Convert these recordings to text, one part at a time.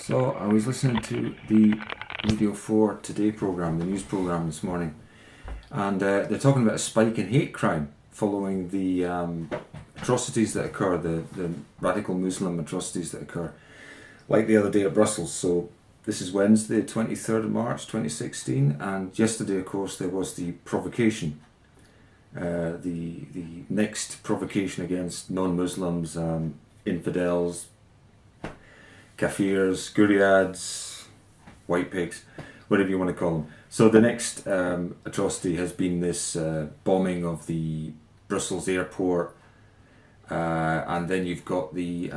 So I was listening to the Radio 4 Today programme, the news programme this morning, and they're talking about a spike in hate crime following the atrocities that occur, the radical Muslim atrocities that occur, like the other day at Brussels. So this is Wednesday, 23rd of March 2016, and yesterday, of course, there was the provocation, the next provocation against non-Muslims, infidels, kafirs, guriads, white pigs, whatever you want to call them. So the next atrocity has been this bombing of the Brussels airport, and then you've got the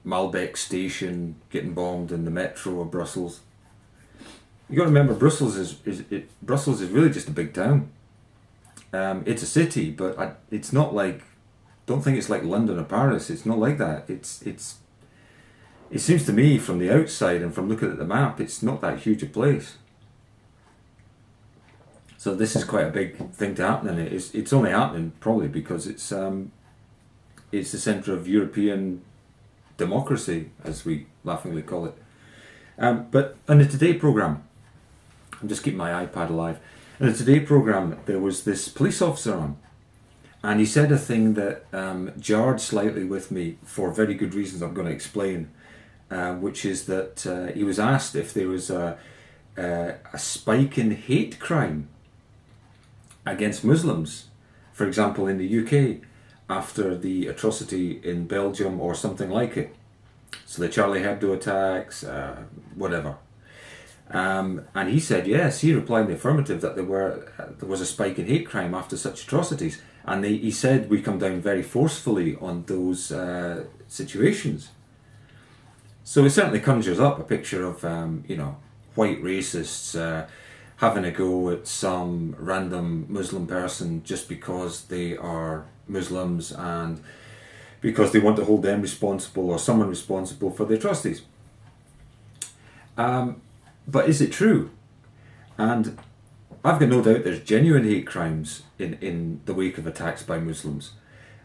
Maelbeek station getting bombed in the metro of Brussels. You got to remember, Brussels is really just a big town. It's a city, but it's not like, don't think it's like London or Paris. It's not like that. It seems to me from the outside and from looking at the map, it's not that huge a place. So this is quite a big thing to happen, and it's only happening probably because it's the centre of European democracy, as we laughingly call it. But on the Today programme, I'm just keeping my iPad alive. In the Today programme, there was this police officer on, and he said a thing that jarred slightly with me for very good reasons I'm going to explain. Which is that he was asked if there was a spike in hate crime against Muslims, for example in the UK, after the atrocity in Belgium or something like it. So the Charlie Hebdo attacks, whatever. And he said yes, he replied in the affirmative that there was a spike in hate crime after such atrocities. And he said we come down very forcefully on those situations. So it certainly conjures up a picture of, white racists having a go at some random Muslim person just because they are Muslims and because they want to hold them responsible or someone responsible for the atrocities. But is it true? And I've got no doubt there's genuine hate crimes in the wake of attacks by Muslims.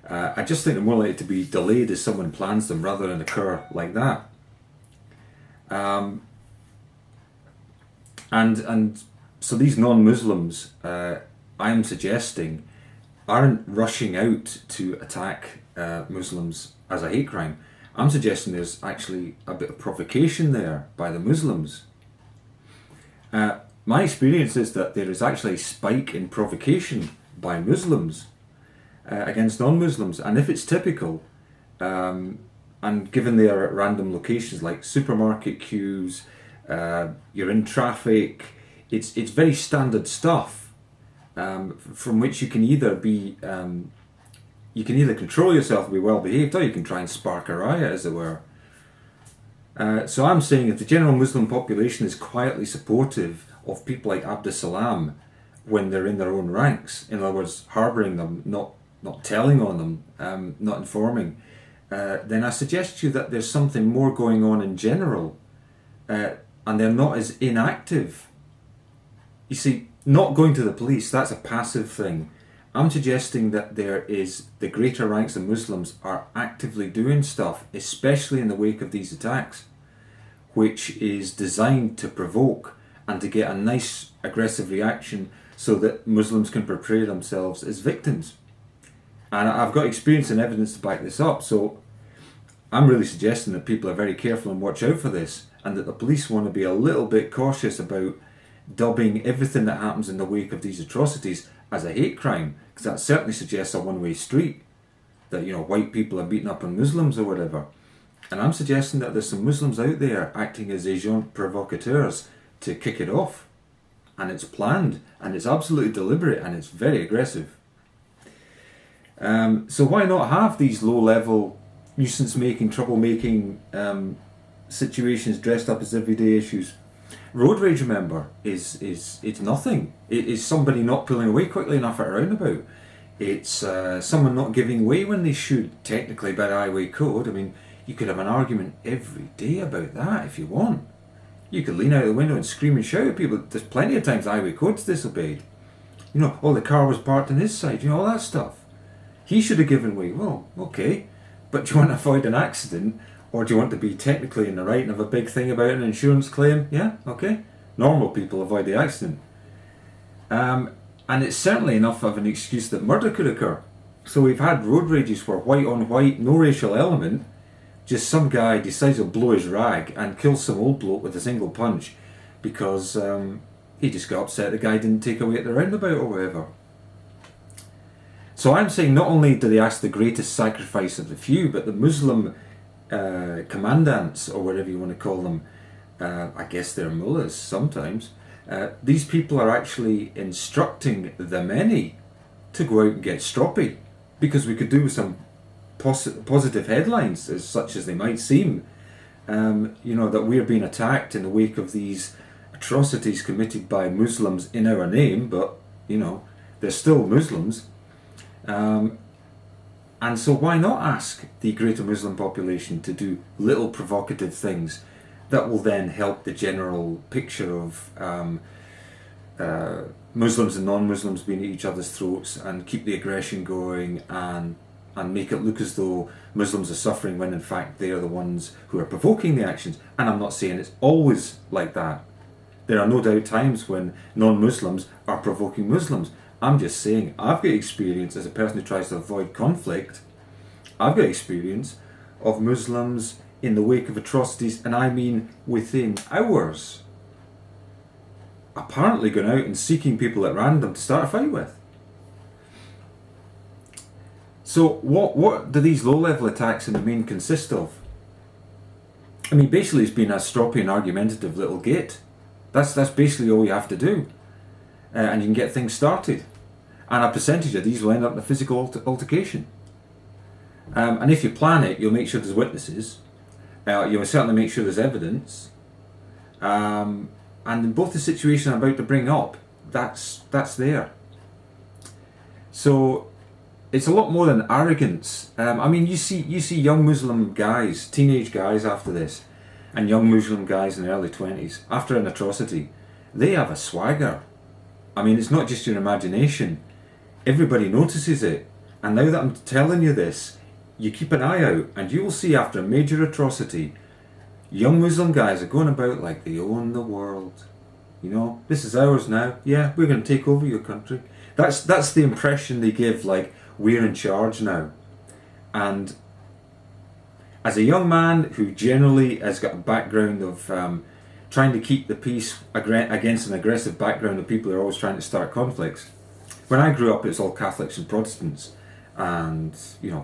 I just think they're more likely to be delayed as someone plans them rather than occur like that. And so these non-Muslims, I'm suggesting, aren't rushing out to attack Muslims as a hate crime. I'm suggesting there's actually a bit of provocation there by the Muslims. My experience is that there is actually a spike in provocation by Muslims against non-Muslims, and if it's typical, and given they are at random locations like supermarket queues, you're in traffic, it's very standard stuff, from which you can either control yourself and be well behaved, or you can try and spark a riot, as it were. So I'm saying if the general Muslim population is quietly supportive of people like Abdus Salam when they're in their own ranks, in other words, harbouring them, not telling on them, not informing, then I suggest to you that there's something more going on in general, and they're not as inactive. You see, not going to the police, that's a passive thing. I'm suggesting that the greater ranks of Muslims are actively doing stuff, especially in the wake of these attacks, which is designed to provoke and to get a nice aggressive reaction so that Muslims can portray themselves as victims. And I've got experience and evidence to back this up, so I'm really suggesting that people are very careful and watch out for this, and that the police want to be a little bit cautious about dubbing everything that happens in the wake of these atrocities as a hate crime, because that certainly suggests a one-way street, that white people are beating up on Muslims or whatever. And I'm suggesting that there's some Muslims out there acting as agents provocateurs to kick it off, and it's planned, and it's absolutely deliberate, and it's very aggressive. So why not have these low-level, nuisance-making, trouble-making situations dressed up as everyday issues? Road rage, remember, is nothing. It is somebody not pulling away quickly enough at a roundabout. It's someone not giving way when they should, technically by the highway code. I mean, you could have an argument every day about that if you want. You could lean out the window and scream and shout at people. There's plenty of times the highway code's disobeyed. The car was parked on his side, all that stuff. He should have given way. Well, okay, but do you want to avoid an accident Or do you want to be technically in the right and have a big thing about an insurance claim? Yeah, okay. Normal people avoid the accident. And it's certainly enough of an excuse that murder could occur. So we've had road rages where white on white, no racial element, just some guy decides to blow his rag and kill some old bloke with a single punch because he just got upset the guy didn't take away at the roundabout or whatever. So I'm saying not only do they ask the greatest sacrifice of the few, but the Muslim commandants, or whatever you want to call them, I guess they're mullahs sometimes, these people are actually instructing the many to go out and get stroppy, because we could do with some positive headlines, as such as they might seem, that we're being attacked in the wake of these atrocities committed by Muslims in our name, but they're still Muslims. And so why not ask the greater Muslim population to do little provocative things that will then help the general picture of Muslims and non-Muslims being at each other's throats, and keep the aggression going, and make it look as though Muslims are suffering when in fact they are the ones who are provoking the actions. And I'm not saying it's always like that. There are no doubt times when non-Muslims are provoking Muslims. I'm just saying, I've got experience as a person who tries to avoid conflict. I've got experience of Muslims in the wake of atrocities, and I mean within hours, apparently going out and seeking people at random to start a fight with. So what do these low-level attacks in the main consist of? I mean, basically it's been a stroppy and argumentative little git. That's basically all you have to do. And you can get things started. And a percentage of these will end up in a physical altercation. And if you plan it, you'll make sure there's witnesses. You'll certainly make sure there's evidence. And in both the situation I'm about to bring up, that's there. So it's a lot more than arrogance. I mean, you see young Muslim guys, teenage guys after this, and young Muslim guys in their early 20s, after an atrocity, they have a swagger. I mean, it's not just your imagination. Everybody notices it. And now that I'm telling you this, you keep an eye out, and you will see after a major atrocity, young Muslim guys are going about like they own the world. This is ours now. Yeah, we're going to take over your country. That's the impression they give, like, we're in charge now. And as a young man who generally has got a background of trying to keep the peace against an aggressive background of people who are always trying to start conflicts, when I grew up it's all Catholics and Protestants and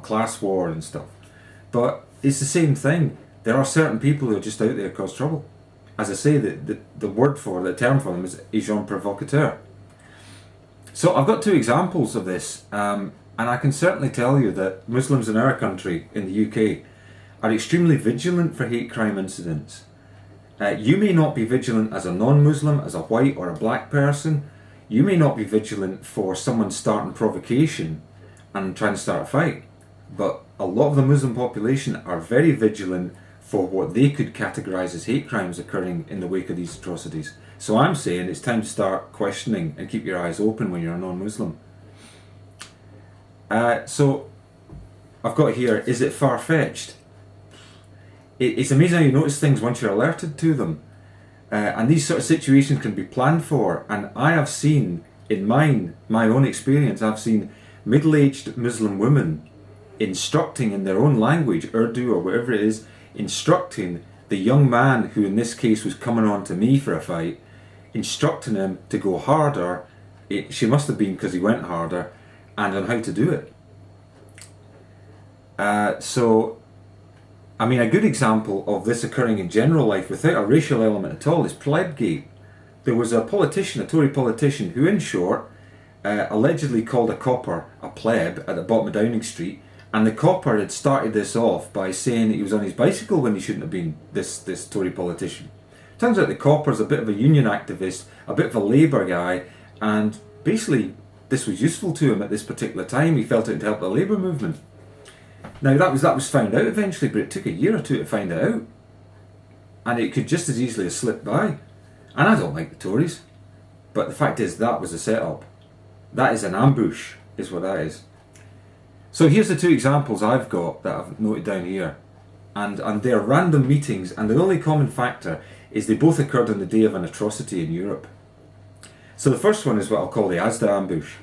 class war and stuff. But it's the same thing. There are certain people who are just out there to cause trouble. As I say, the term for them is agent provocateur. So I've got two examples of this, and I can certainly tell you that Muslims in our country, in the UK, are extremely vigilant for hate crime incidents. You may not be vigilant as a non-Muslim, as a white or a black person. You may not be vigilant for someone starting provocation and trying to start a fight. But a lot of the Muslim population are very vigilant for what they could categorise as hate crimes occurring in the wake of these atrocities. So I'm saying it's time to start questioning and keep your eyes open when you're a non-Muslim. So I've got here, is it far-fetched? It's amazing how you notice things once you're alerted to them. And these sort of situations can be planned for. And I have seen, in my own experience, I've seen middle-aged Muslim women instructing in their own language, Urdu or whatever it is, instructing the young man who in this case was coming on to me for a fight, instructing him to go harder. She must have been because he went harder, and on how to do it. So I mean, a good example of this occurring in general life without a racial element at all is Plebgate. There was a politician, a Tory politician, who in short allegedly called a copper a pleb at the bottom of Downing Street, and the copper had started this off by saying that he was on his bicycle when he shouldn't have been, this Tory politician. Turns out the copper's a bit of a union activist, a bit of a Labour guy, and basically this was useful to him at this particular time. He felt it to help the Labour movement. Now that was found out eventually, but it took a year or two to find it out. And it could just as easily have slipped by. And I don't like the Tories. But the fact is, that was a setup. That is an ambush, is what that is. So here's the two examples I've got that I've noted down here. and they're random meetings, and the only common factor is they both occurred on the day of an atrocity in Europe. So the first one is what I'll call the Asda ambush.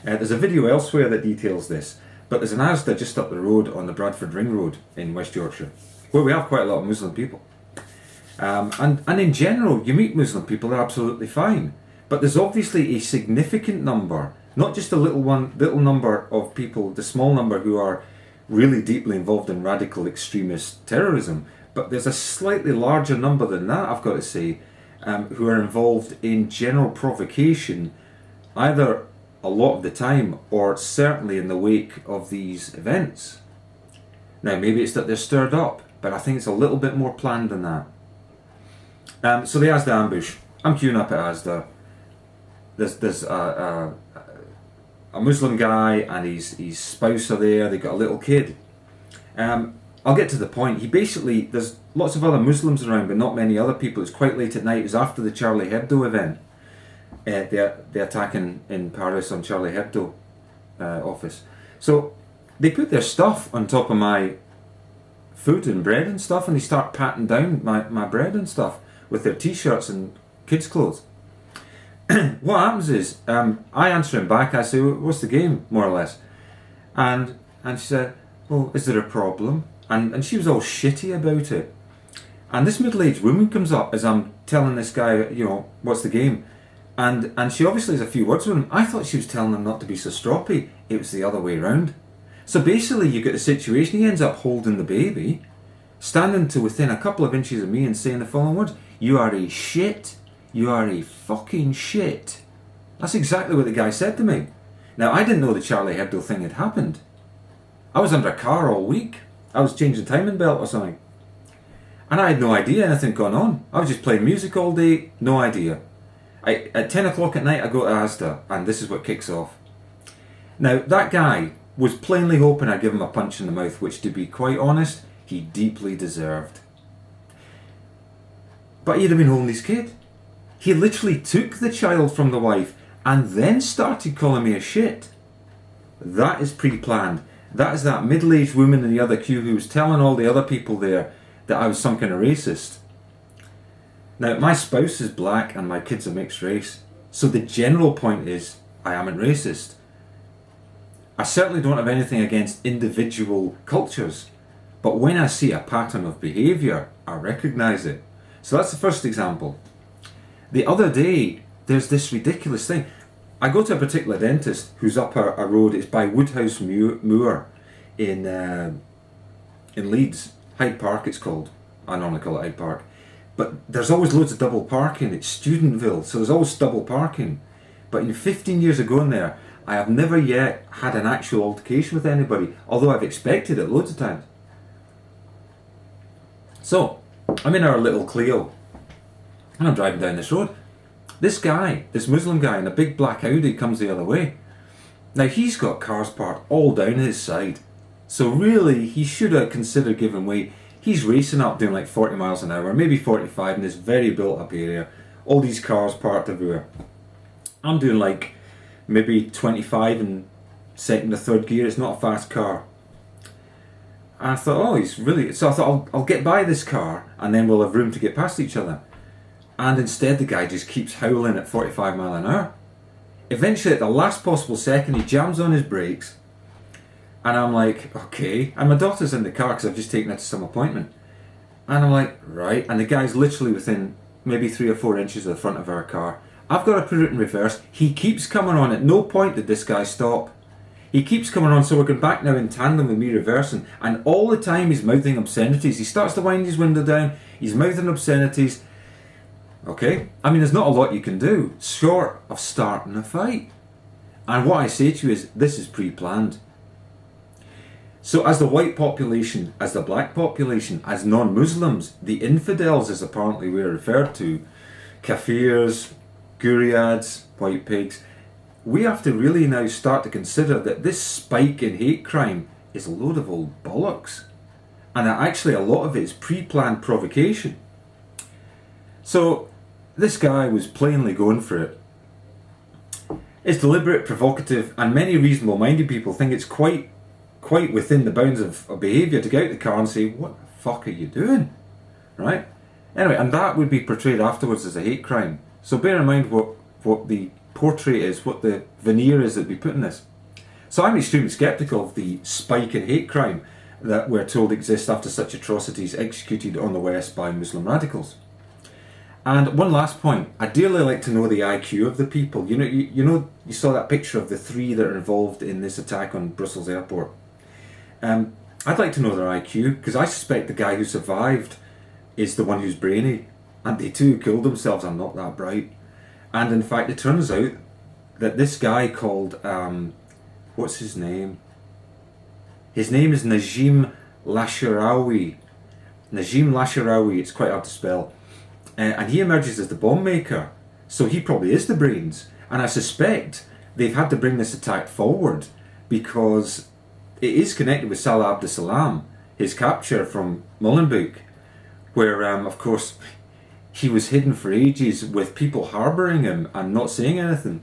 There's a video elsewhere that details this, but there's an Asda just up the road on the Bradford Ring Road in West Yorkshire, where we have quite a lot of Muslim people. And in general, you meet Muslim people, they're absolutely fine. But there's obviously a significant number, not just a little number of people, the small number who are really deeply involved in radical extremist terrorism, but there's a slightly larger number than that, I've got to say, who are involved in general provocation, either a lot of the time or certainly in the wake of these events. Now, maybe it's that they're stirred up, but I think it's a little bit more planned than that. So the Asda ambush. I'm queuing up at Asda. There's a Muslim guy and his spouse are there. They've got a little kid. I'll get to the point. There's lots of other Muslims around, but not many other people. It's quite late at night. It was after the Charlie Hebdo event. The attack in Paris on Charlie Hebdo office. So they put their stuff on top of my food and bread and stuff, and they start patting down my bread and stuff with their t-shirts and kids' clothes. What happens is, I answer him back, I say, what's the game, more or less? And she said, oh, is there a problem? And she was all shitty about it. And this middle-aged woman comes up as I'm telling this guy, what's the game? And she obviously has a few words with him. I thought she was telling him not to be so stroppy. It was the other way around. So basically you get the situation, he ends up holding the baby, standing to within a couple of inches of me and saying the following words: you are a shit. You are a fucking shit. That's exactly what the guy said to me. Now, I didn't know the Charlie Hebdo thing had happened. I was under a car all week. I was changing timing belt or something. And I had no idea anything going on. I was just playing music all day, no idea. At 10 o'clock at night I go to Asda, and this is what kicks off. Now, that guy was plainly hoping I'd give him a punch in the mouth, which, to be quite honest, he deeply deserved. But he'd have been holding his kid. He literally took the child from the wife and then started calling me a shit. That is pre-planned. That is that middle-aged woman in the other queue who was telling all the other people there that I was some kind of racist. Now, my spouse is black and my kids are mixed race, so the general point is, I am a racist. I certainly don't have anything against individual cultures, but when I see a pattern of behaviour, I recognise it. So that's the first example. The other day, there's this ridiculous thing. I go to a particular dentist who's up a road. It's by Woodhouse Moor in Leeds. Hyde Park it's called. I normally call it Hyde Park. But there's always loads of double parking. It's Studentville, so there's always double parking. But in 15 years of going there, I have never yet had an actual altercation with anybody, although I've expected it loads of times. So, I'm in our little Clio, and I'm driving down this road. This guy, this Muslim guy in a big black Audi comes the other way. Now, he's got cars parked all down his side. So really, he should have considered giving way. He's racing up doing like 40 miles an hour, maybe 45 in this very built up area. All these cars parked everywhere. I'm doing like maybe 25 in second or third gear. It's not a fast car. And I thought, oh, he's really... So I thought, I'll get by this car and then we'll have room to get past each other. And instead the guy just keeps howling at 45 mile an hour. Eventually at the last possible second he jams on his brakes. And I'm like, okay. And my daughter's in the car because I've just taken her to some appointment. And I'm like, right. And the guy's literally within maybe 3 or 4 inches of the front of our car. I've got to put it in reverse. He keeps coming on. At no point did this guy stop. He keeps coming on, so we're going back now in tandem with me reversing. And all the time he's mouthing obscenities. He starts to wind his window down. He's mouthing obscenities. Okay? I mean, there's not a lot you can do short of starting a fight. And what I say to you is, this is pre-planned. So as the white population, as the black population, as non-Muslims, the infidels, as apparently we're referred to, kafirs, guriads, white pigs, we have to really now start to consider that this spike in hate crime is a load of old bollocks. And that actually a lot of it is pre-planned provocation. So this guy was plainly going for it. It's deliberate, provocative, and many reasonable minded people think it's quite within the bounds of behaviour to get out the car and say, what the fuck are you doing? Right? Anyway, and that would be portrayed afterwards as a hate crime. So bear in mind what the portrait is, what the veneer is that we put in this. So I'm extremely sceptical of the spike in hate crime that we're told exists after such atrocities executed on the West by Muslim radicals. And one last point, I'd dearly like to know the IQ of the people. You saw that picture of the 3 that are involved in this attack on Brussels airport. I'd like to know their IQ, because I suspect the guy who survived is the one who's brainy, and they too killed themselves. I'm not that bright. And in fact, it turns out that this guy called, what's his name? His name is Najim Lasharawi. Najim Lasharawi, it's quite hard to spell. And he emerges as the bomb maker. So he probably is the brains. And I suspect they've had to bring this attack forward because it is connected with Salah Abdeslam, his capture from Maelbeek, where, of course, he was hidden for ages with people harbouring him and not saying anything.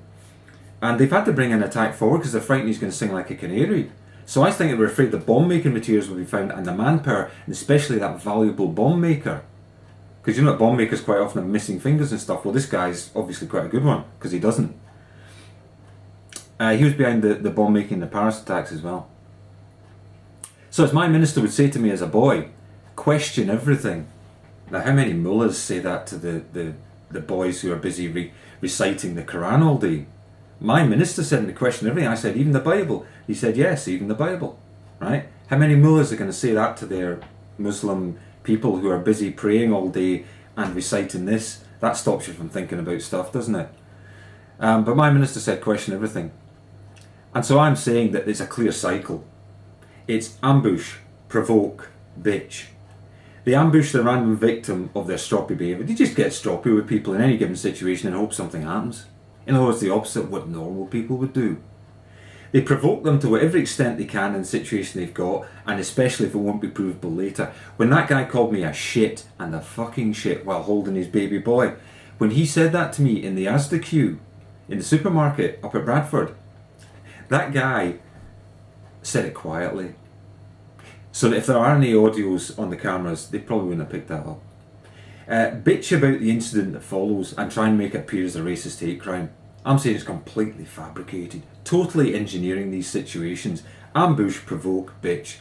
And they've had to bring an attack forward because they're frightened he's going to sing like a canary. So I think they were afraid the bomb-making materials will be found and the manpower, and especially that valuable bomb maker. Because you know that bomb makers quite often have missing fingers and stuff. Well, this guy's obviously quite a good one, because he doesn't. He was behind the bomb making, the Paris attacks as well. So as my minister would say to me as a boy, question everything. Now how many mullahs say that to the boys who are busy reciting the Quran all day? My minister said to question everything. I said, even the Bible. He said, yes, even the Bible. Right? How many mullahs are going to say that to their Muslim people who are busy praying all day and reciting this? That stops you from thinking about stuff, doesn't it? But my minister said question everything. And so I'm saying that it's a clear cycle. It's ambush, provoke, bitch. They ambush the random victim of their stroppy behaviour. They just get stroppy with people in any given situation and hope something happens. In other words, the opposite of what normal people would do. They provoke them to whatever extent they can in the situation they've got, and especially if it won't be provable later. When that guy called me a shit and a fucking shit while holding his baby boy, when he said that to me in the Asda queue in the supermarket up at Bradford, that guy said it quietly. So that if there are any audios on the cameras, they probably wouldn't have picked that up. Bitch about the incident that follows and try and make it appear as a racist hate crime. I'm saying it's completely fabricated, totally engineering these situations. Ambush, provoke, bitch.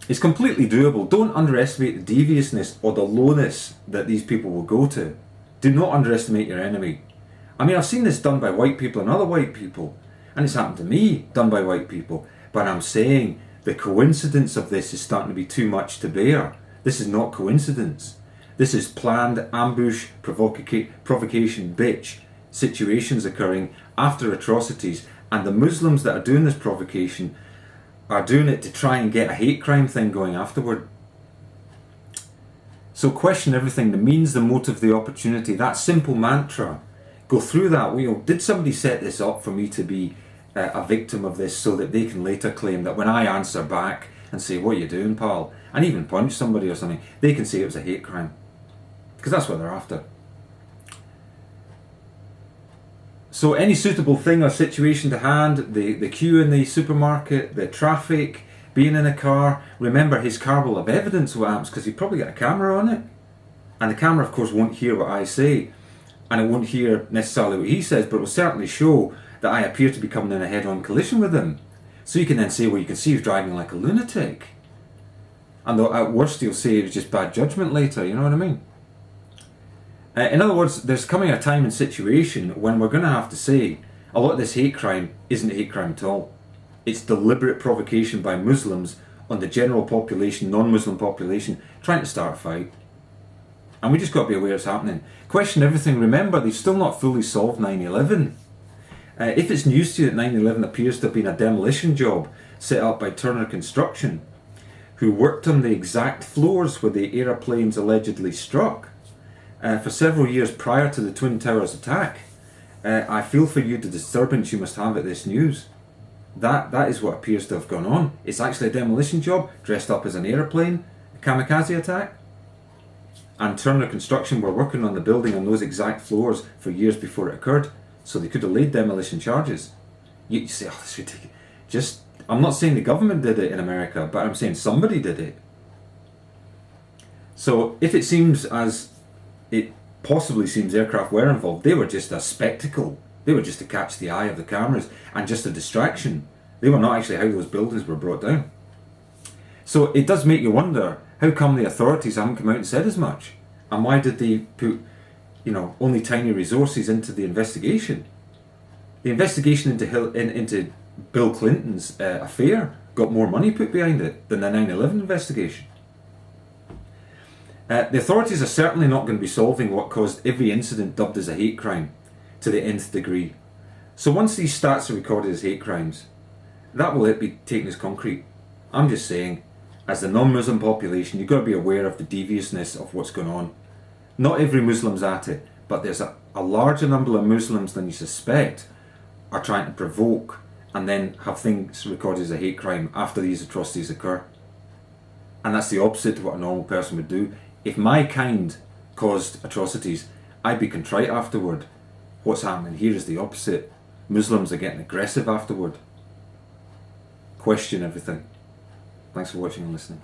It's completely doable. Don't underestimate the deviousness or the lowness that these people will go to. Do not underestimate your enemy. I mean, I've seen this done by white people and other white people, and it's happened to me, done by white people, but I'm saying the coincidence of this is starting to be too much to bear. This is not coincidence. This is planned ambush, provocation, bitch situations occurring after atrocities, and the Muslims that are doing this provocation are doing it to try and get a hate crime thing going afterward. So question everything, the means, the motive, the opportunity, that simple mantra. Go through that wheel. Did somebody set this up for me to be a victim of this so that they can later claim that when I answer back and say, what are you doing, pal? And even punch somebody or something, they can say it was a hate crime. Because that's what they're after. So any suitable thing or situation to hand, the queue in the supermarket, the traffic, being in a car, remember his car will have evidence of what happens because he probably got a camera on it. And the camera of course won't hear what I say, and it won't hear necessarily what he says, but it will certainly show that I appear to be coming in a head-on collision with him. So you can then say, well, you can see he's driving like a lunatic. And at worst you'll say it was just bad judgment later, you know what I mean? In other words, there's coming a time and situation when we're going to have to say a lot of this hate crime isn't a hate crime at all. It's deliberate provocation by Muslims on the general population, non-Muslim population, trying to start a fight. And we just got to be aware it's happening. Question everything. Remember, they've still not fully solved 9/11. If it's news to you that 9/11 appears to have been a demolition job set up by Turner Construction, who worked on the exact floors where the aeroplanes allegedly struck for several years prior to the Twin Towers attack, I feel for you the disturbance you must have at this news. That is what appears to have gone on. It's actually a demolition job dressed up as an aeroplane, a kamikaze attack. And Turner Construction were working on the building on those exact floors for years before it occurred, so they could have laid demolition charges. You say, oh, that's ridiculous. I'm not saying the government did it in America, but I'm saying somebody did it. So if it seems as it possibly seems aircraft were involved, they were just a spectacle. They were just to catch the eye of the cameras and just a distraction. They were not actually how those buildings were brought down. So it does make you wonder, how come the authorities haven't come out and said as much? And why did they put, only tiny resources into the investigation? The investigation into Bill Clinton's affair got more money put behind it than the 9/11 investigation. The authorities are certainly not going to be solving what caused every incident dubbed as a hate crime to the nth degree. So once these stats are recorded as hate crimes, that will be taken as concrete. I'm just saying, as the non-Muslim population, you've got to be aware of the deviousness of what's going on. Not every Muslim's at it, but there's a larger number of Muslims than you suspect are trying to provoke and then have things recorded as a hate crime after these atrocities occur. And that's the opposite to what a normal person would do. If my kind caused atrocities, I'd be contrite afterward. What's happening here is the opposite. Muslims are getting aggressive afterward. Question everything. Thanks for watching and listening.